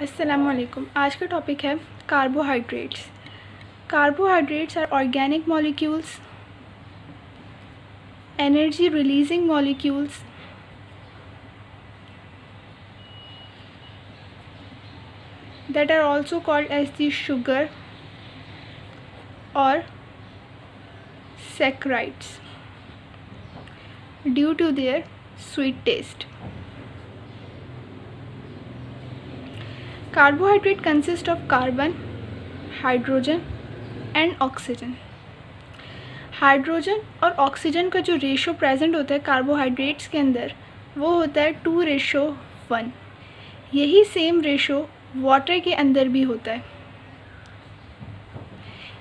अस्सलामुअलैकुम। आज का टॉपिक है carbohydrates. Carbohydrates are organic molecules, energy releasing molecules that are also called as the sugar or saccharides due to their sweet taste. Carbohydrate consist of carbon, hydrogen and oxygen. Hydrogen और oxygen का जो ratio present होता है carbohydrates के अंदर वो होता है 2:1। यही सेम रेशो वाटर के अंदर भी होता है।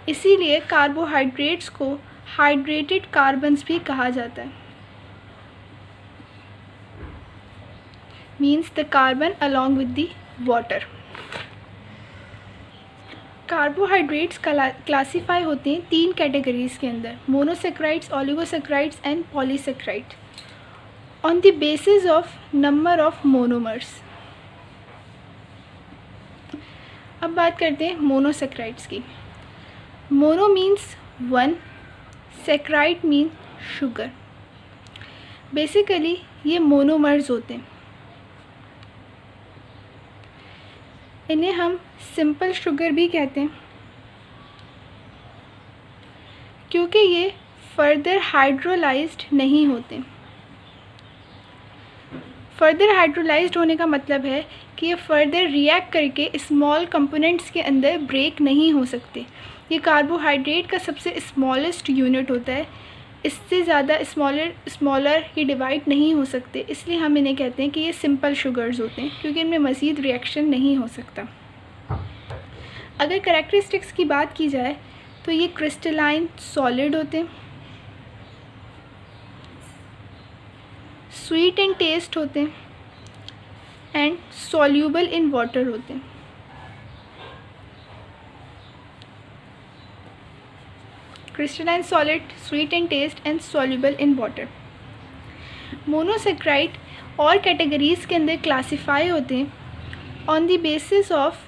इसीलिए कार्बोहाइड्रेट्स को हाइड्रेटेड कार्बन्स भी कहा जाता है। Means the carbon along with the water. Carbohydrates classify होते हैं 3 कैटेगरीज के अंदर, monosaccharides, oligosaccharides and polysaccharide, on the basis of number of monomers. अब बात करते हैं मोनोसेक्राइड्स की। Mono means 1, saccharide mean sugar. Basically ये मोनोमर्स होते हैं। इन्हें हम सिंपल शुगर भी कहते हैं क्योंकि ये फर्दर हाइड्रोलाइज्ड नहीं होते। फर्दर हाइड्रोलाइज्ड होने का मतलब है कि ये फर्दर रिएक्ट करके स्मॉल कंपोनेंट्स के अंदर ब्रेक नहीं हो सकते। ये कार्बोहाइड्रेट का सबसे स्मॉलेस्ट यूनिट होता है। इससे ज़्यादा स्मॉलर ये डिवाइड नहीं हो सकते, इसलिए हम इन्हें कहते हैं कि ये सिंपल शुगर्स होते हैं क्योंकि इनमें मज़ीद रिएक्शन नहीं हो सकता। अगर करैक्टरिस्टिक्स की बात की जाए तो ये क्रिस्टलाइन सॉलिड होते हैं, स्वीट इन टेस्ट होते हैं एंड सॉल्यूबल इन वाटर होते हैं। Crystalline solid, sweet in taste and soluble in water. Monosaccharide और कैटेगरीज के अंदर क्लासीफाई होते हैं on the basis of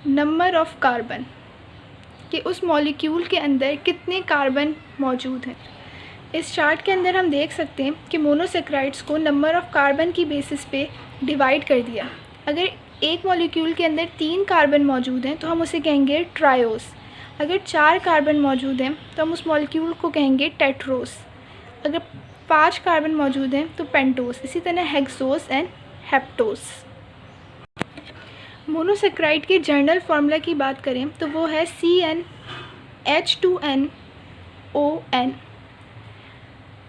number of carbon, कि उस मॉलिक्यूल के अंदर कितने कार्बन मौजूद हैं। इस चार्ट के अंदर हम देख सकते हैं कि मोनोसेक्राइड्स को नंबर ऑफ कार्बन की बेसिस पे डिवाइड कर दिया। अगर एक मॉलिक्यूल के अंदर 3 कार्बन मौजूद हैं तो हम उसे कहेंगे ट्रायोस। अगर 4 कार्बन मौजूद हैं तो हम उस मॉलिक्यूल को कहेंगे टेट्रोस। अगर 5 कार्बन मौजूद हैं तो पेंटोस। इसी तरह हेक्सोस एंड हेप्टोस। मोनोसेक्राइड के जनरल फार्मूला की बात करें तो वो है CnH2nOn।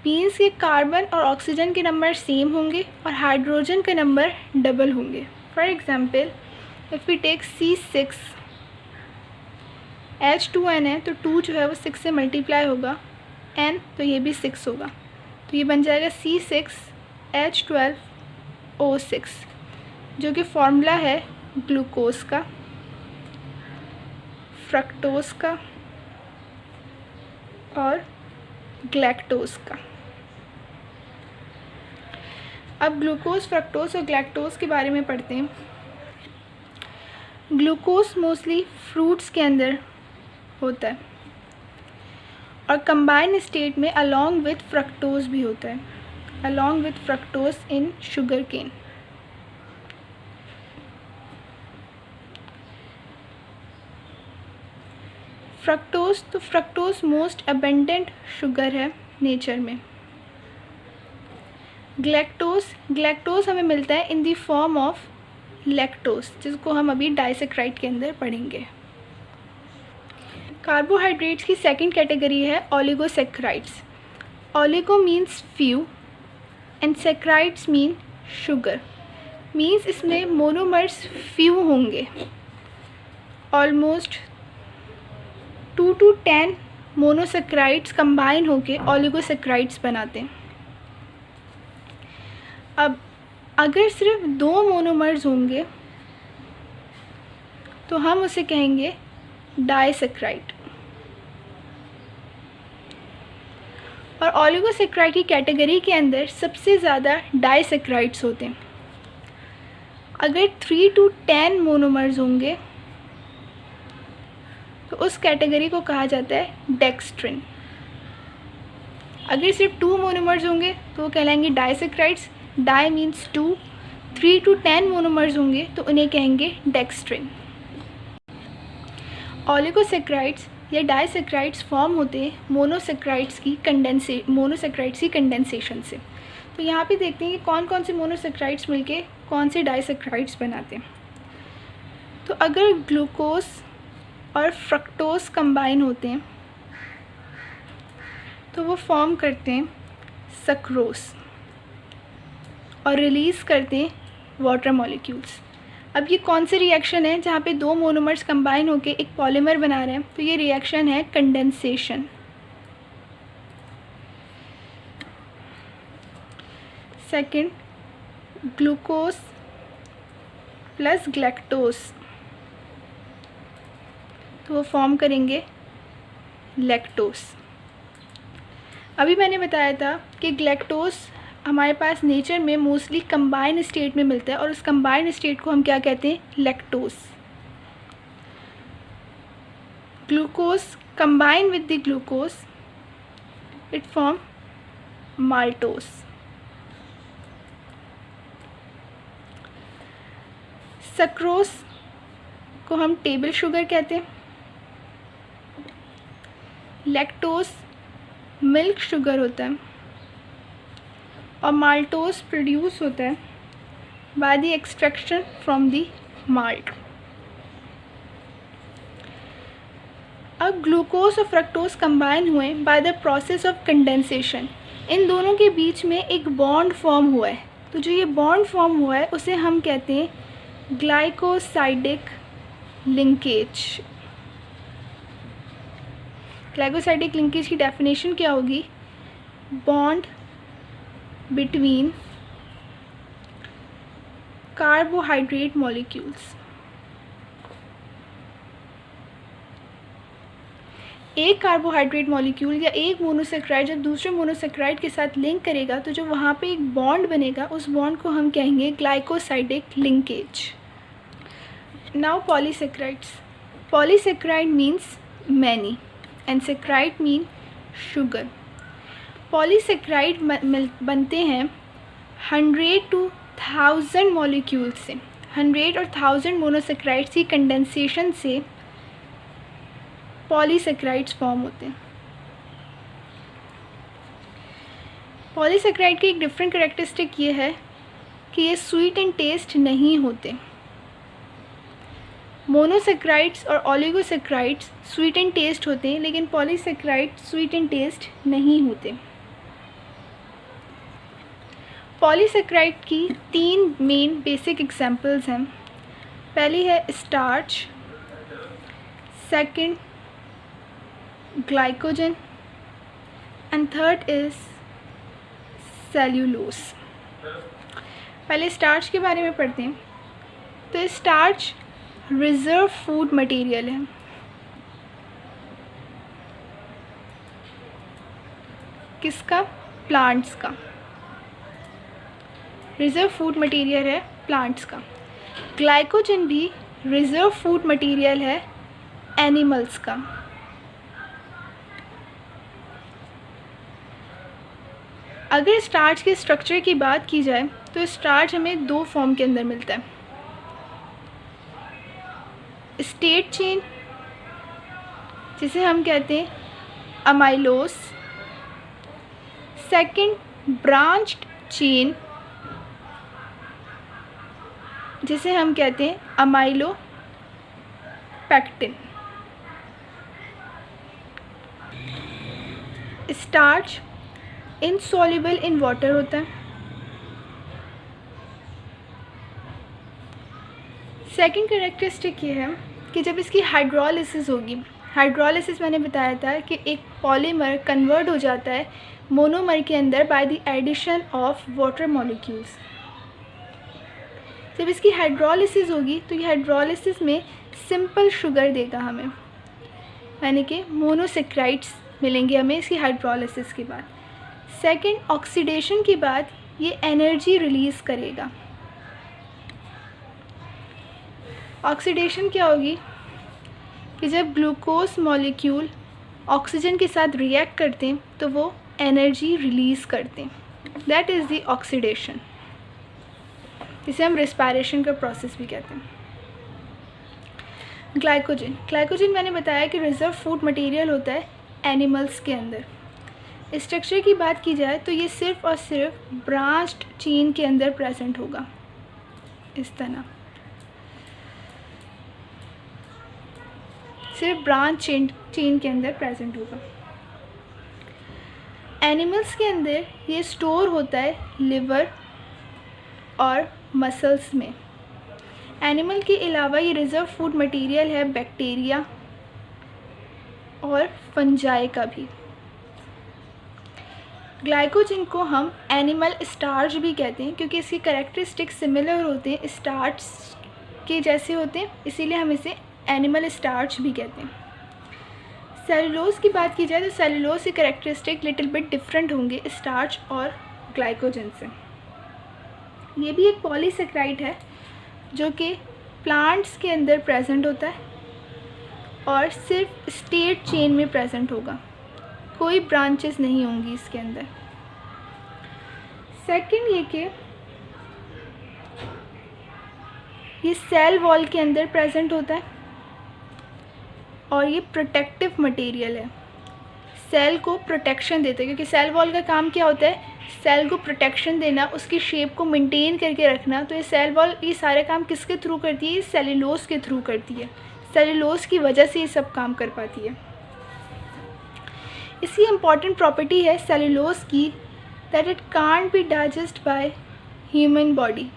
मीन्स के कार्बन और ऑक्सीजन के नंबर सेम होंगे और हाइड्रोजन के नंबर डबल होंगे। For example if we take C6, H2n है तो 2 जो है वो 6 से मल्टीप्लाई होगा, n तो ये भी 6 होगा, तो ये बन जाएगा C6H12O6, जो कि फार्मूला है ग्लूकोज का, फ्रक्टोज का और ग्लैक्टोज का। अब ग्लूकोज, फ्रक्टोज और ग्लैक्टोज के बारे में पढ़ते हैं। ग्लूकोज मोस्टली फ्रूट्स के अंदर होता है और कंबाइन स्टेट में अलॉन्ग विथ फ्रक्टोज भी होता है, along with fructose in sugar cane. Fructose, तो फ्रक्टोज मोस्ट अबेंडेंट शुगर है नेचर में। ग्लैक्टोज हमें मिलता है in the form of lactose, जिसको हम अभी डाइसेक्राइड के अंदर पढ़ेंगे। कार्बोहाइड्रेट्स की सेकंड कैटेगरी है oligosaccharides. Oligo means few and saccharides mean sugar. Means इसमें मोनोमर्स फ्यू होंगे, ऑलमोस्ट 2 to 10 मोनोसेक्राइड्स कंबाइन होके ओलिगोसेक्राइड्स बनाते हैं। अब अगर सिर्फ 2 मोनोमर्स होंगे तो हम उसे कहेंगे डाइसेक्राइड। और ओलिगोसेक्राइड की कैटेगरी के अंदर सबसे ज़्यादा डाइसेक्राइड्स होते हैं। अगर 3 to 10 मोनोमर्स होंगे तो उस कैटेगरी को कहा जाता है डेक्स्ट्रिन। अगर सिर्फ 2 मोनोमर्स होंगे तो वो कहलाएंगे disaccharides, di means 2, 3 to 10 monomers होंगे तो उन्हें कहेंगे डेक्स्ट्रिन। ओलिगोसेक्राइड्स या डाइसेक्राइड्स फॉर्म होते हैं मोनोसेक्राइड्स की कंडेंसेशन से। तो यहाँ पे देखते हैं कि कौन कौन से मोनोसेक्राइड्स मिलके कौन से डाइसेक्राइड्स बनाते हैं। तो अगर ग्लूकोज और फ्रक्टोज कंबाइन होते हैं तो वो फॉर्म करते हैं सक्रोज और रिलीज़ करते हैं वाटर मॉलिक्यूल्स। अब ये कौन सी रिएक्शन है जहाँ पे 2 मोनोमर्स कंबाइन होके एक पॉलीमर बना रहे हैं, तो ये रिएक्शन है condensation. Second, glucose plus galactose, तो वो फॉर्म करेंगे लैक्टोज। अभी मैंने बताया था कि ग्लैक्टोज हमारे पास नेचर में मोस्टली कंबाइन स्टेट में मिलता है और उस कंबाइन स्टेट को हम क्या कहते हैं, lactose. Glucose combine with the glucose it form maltose. Sucrose को हम टेबल शुगर कहते हैं। लैक्टोज मिल्क शुगर होता है और माल्टोज प्रोड्यूस होता है by the extraction from the malt. अब ग्लूकोज और फ्रक्टोज कंबाइन हुए by the process of condensation. इन दोनों के बीच में एक बॉन्ड फॉर्म हुआ है, तो जो ये बॉन्ड फॉर्म हुआ है उसे हम कहते हैं ग्लाइकोसाइडिक लिंकेज। ग्लाइकोसाइडिक लिंकेज की डेफिनेशन क्या होगी, बॉन्ड बिटवीन कार्बोहाइड्रेट मॉलिक्यूल्स। एक कार्बोहाइड्रेट मॉलिक्यूल या एक मोनोसेक्राइड जब दूसरे मोनोसेक्राइड के साथ लिंक करेगा तो जो वहाँ पे एक बॉन्ड बनेगा उस बॉन्ड को हम कहेंगे glycosidic linkage. Now polysaccharides. Polysaccharide means many and saccharide mean sugar. Polysaccharide बनते हैं 100 to 1000 मॉलिक्यूल्स से। 100 और 1000 मोनोसेक्राइड्स की कंडेंसेशन से पॉलीसेक्राइड्स फॉर्म होते हैं। पॉलीसेक्राइड की एक डिफरेंट कैरेक्टरिस्टिक ये है कि ये स्वीट एंड टेस्ट नहीं होते। मोनोसेक्राइड्स और ओलिगोसेक्राइड्स स्वीट एंड टेस्ट होते हैं, लेकिन पॉलीसेक्राइड स्वीट एंड टेस्ट नहीं होते। पॉलीसेक्राइड की 3 मेन बेसिक एग्जांपल्स हैं। पहली है starch, second glycogen and third is cellulose. पहले स्टार्च के बारे में पढ़ते हैं। तो स्टार्च रिजर्व फूड मटेरियल है। किसका? प्लांट्स का। रिजर्व फूड मटेरियल है प्लांट्स का। ग्लाइकोजन भी रिजर्व फूड मटेरियल है एनिमल्स का। अगर स्टार्च के स्ट्रक्चर की बात की जाए तो स्टार्च हमें 2 फॉर्म के अंदर मिलता है। स्टेट चेन जिसे हम कहते हैं अमाइलोज, सेकंड ब्रांच्ड चेन जिसे हम कहते हैं amylopectin. Starch insoluble in water होता है। सेकंड कैरेक्टरिस्टिक ये है कि जब इसकी हाइड्रोलिसिस होगी, हाइड्रोलिसिस मैंने बताया था कि एक पॉलीमर कन्वर्ट हो जाता है मोनोमर के अंदर by the addition of water molecules. जब इसकी हाइड्रोलिसिस होगी तो ये हाइड्रोलिसिस में सिंपल शुगर देगा हमें, यानी कि मोनोसेक्राइड्स मिलेंगे हमें इसकी हाइड्रोलिसिस के बाद। सेकंड ऑक्सीडेशन के बाद ये एनर्जी रिलीज़ करेगा। ऑक्सीडेशन क्या होगी कि जब ग्लूकोज मॉलिक्यूल ऑक्सीजन के साथ रिएक्ट करते हैं तो वो एनर्जी रिलीज़ करते हैं, दैट इज़ द ऑक्सीडेशन, जिसे हम रेस्पिरेशन का प्रोसेस भी कहते हैं। ग्लाइकोजन मैंने बताया कि रिजर्व फूड मटेरियल होता है एनिमल्स के अंदर। स्ट्रक्चर की बात की जाए तो ये सिर्फ और सिर्फ ब्रांच्ड चेन के अंदर प्रेजेंट होगा, इस तरह सिर्फ ब्रांच चेन के अंदर प्रेजेंट होगा। एनिमल्स के अंदर ये स्टोर होता है लिवर और मसल्स में। एनिमल के अलावा ये रिजर्व फूड मटेरियल है बैक्टीरिया और फंजाई का भी। ग्लाइकोजन को हम एनिमल स्टार्च भी कहते हैं क्योंकि इसके कैरेक्टरिस्टिक्स सिमिलर होते हैं, स्टार्च के जैसे होते हैं, इसीलिए हम इसे एनिमल स्टार्च भी कहते हैं। सेलुलोज की बात की जाए तो सेलुलोज के कैरेक्टरिस्टिक लिटिल बिट डिफरेंट होंगे स्टार्च और ग्लाइकोजन से। ये भी एक पॉलीसेकेराइड है जो कि प्लांट्स के अंदर प्रेजेंट होता है और सिर्फ स्टेट चेन में प्रेजेंट होगा, कोई ब्रांचेस नहीं होंगी इसके अंदर। सेकंड ये कि ये सेल वॉल के अंदर प्रेजेंट होता है और ये प्रोटेक्टिव मटेरियल है, सेल को प्रोटेक्शन देता है क्योंकि सेल वॉल का काम क्या होता है, सेल को प्रोटेक्शन देना, उसकी शेप को मेंटेन करके रखना। तो ये सेल वॉल ये सारे काम किसके थ्रू करती है, ये सेलुलोज के थ्रू करती है, सेलुलोज की वजह से ये सब काम कर पाती है। इसकी इम्पॉर्टेंट प्रॉपर्टी है सेलुलोज की that it can't be digest by human body.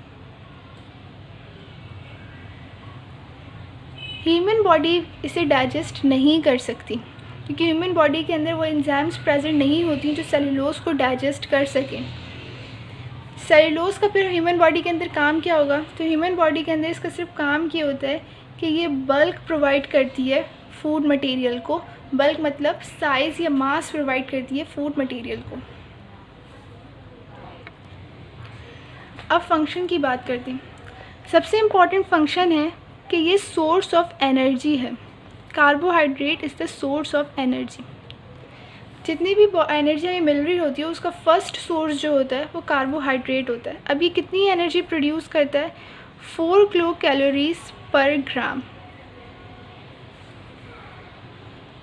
Human body इसे डाइजेस्ट नहीं कर सकती क्योंकि ह्यूमन बॉडी के अंदर वो एंजाइम्स प्रेजेंट नहीं होती जो सेलुलोज को डाइजेस्ट कर सकें। सेलुलोज का फिर ह्यूमन बॉडी के अंदर काम क्या होगा, तो ह्यूमन बॉडी के अंदर इसका सिर्फ काम क्या होता है कि ये बल्क प्रोवाइड करती है फूड मटेरियल को, बल्क मतलब साइज़ या मास प्रोवाइड करती है फूड मटेरियल को। अब फंक्शन की बात करते हैं। सबसे इम्पॉर्टेंट फंक्शन है कि ये सोर्स ऑफ एनर्जी है। Carbohydrate is the source of energy. जितनी भी एनर्जी हमें मिल रही होती है उसका फर्स्ट सोर्स जो होता है वो कार्बोहाइड्रेट होता है। अब ये कितनी एनर्जी प्रोड्यूस करता है, 4 किलो कैलोरीज पर ग्राम।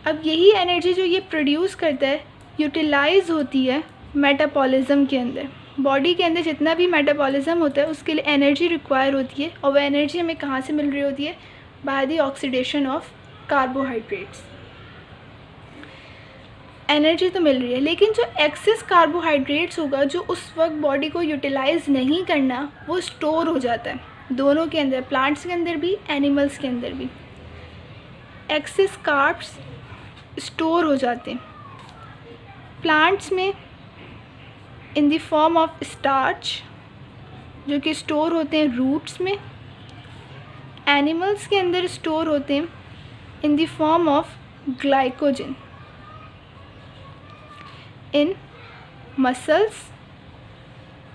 अब यही एनर्जी जो ये प्रोड्यूस करता है यूटिलाइज होती है मेटाबॉलिज्म के अंदर। बॉडी के अंदर जितना भी मेटाबॉलिज्म होता है उसके लिए एनर्जी रिक्वायर होती है और वह एनर्जी हमें कहाँ से मिल रही होती है, by the oxidation of carbohydrates. Energy तो मिल रही है लेकिन जो एक्सेस कार्बोहाइड्रेट्स होगा जो उस वक्त बॉडी को यूटिलाइज नहीं करना वो स्टोर हो जाता है, दोनों के अंदर, प्लांट्स के अंदर भी एनिमल्स के अंदर भी। एक्सेस कार्ब्स स्टोर हो जाते हैं प्लांट्स में इन द फॉर्म ऑफ स्टार्च जो कि स्टोर होते हैं रूट्स में, एनिमल्स के अंदर स्टोर होते हैं इन the form of glycogen in muscles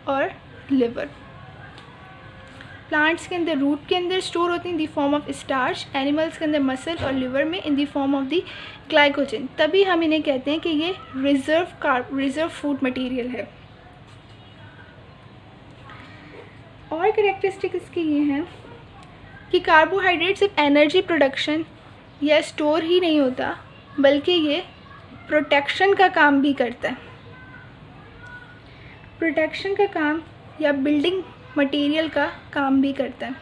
और लिवर। प्लांट्स के अंदर रूट के अंदर स्टोर होती हैं इन the form of starch, animals के अंदर मसल और लिवर में इन the form of the glycogen. तभी हम इन्हें कहते हैं कि ये रिजर्व फूड मटेरियल है। और कैरेक्टरिस्टिक इसकी ये हैं कि कार्बोहाइड्रेट सिर्फ एनर्जी प्रोडक्शन या स्टोर ही नहीं होता बल्कि ये प्रोटेक्शन का काम भी करता है। प्रोटेक्शन का काम या बिल्डिंग मटेरियल का काम भी करता है,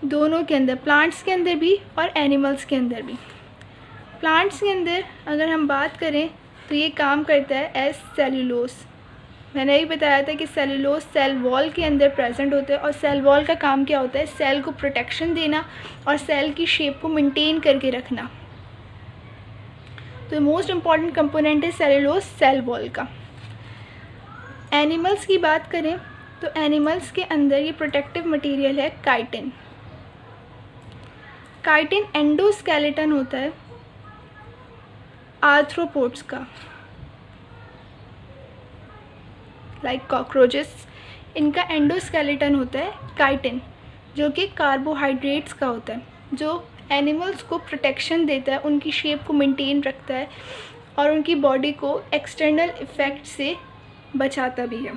दोनों के अंदर, प्लांट्स के अंदर भी और एनिमल्स के अंदर भी। प्लांट्स के अंदर अगर हम बात करें तो ये काम करता है एज सेलुलोज। मैंने ही बताया था कि सेलुलोज सेल वॉल के अंदर प्रेजेंट होता है और सेल वॉल का काम क्या होता है, सेल को प्रोटेक्शन देना और सेल की शेप को मेंटेन करके रखना। तो मोस्ट इम्पॉर्टेंट कंपोनेंट है सेलुलोज सेल वॉल का। एनिमल्स की बात करें तो एनिमल्स के अंदर ये प्रोटेक्टिव मटेरियल है काइटिन। काइटिन एंडोस्केलेटन होता है आर्थ्रोपोड्स का, लाइक कॉकरोचेस, इनका एंडोस्केलेटन होता है काइटिन जो कि कार्बोहाइड्रेट्स का होता है, जो एनिमल्स को प्रोटेक्शन देता है, उनकी शेप को मेंटेन रखता है और उनकी बॉडी को एक्सटर्नल इफ़ेक्ट से बचाता भी है।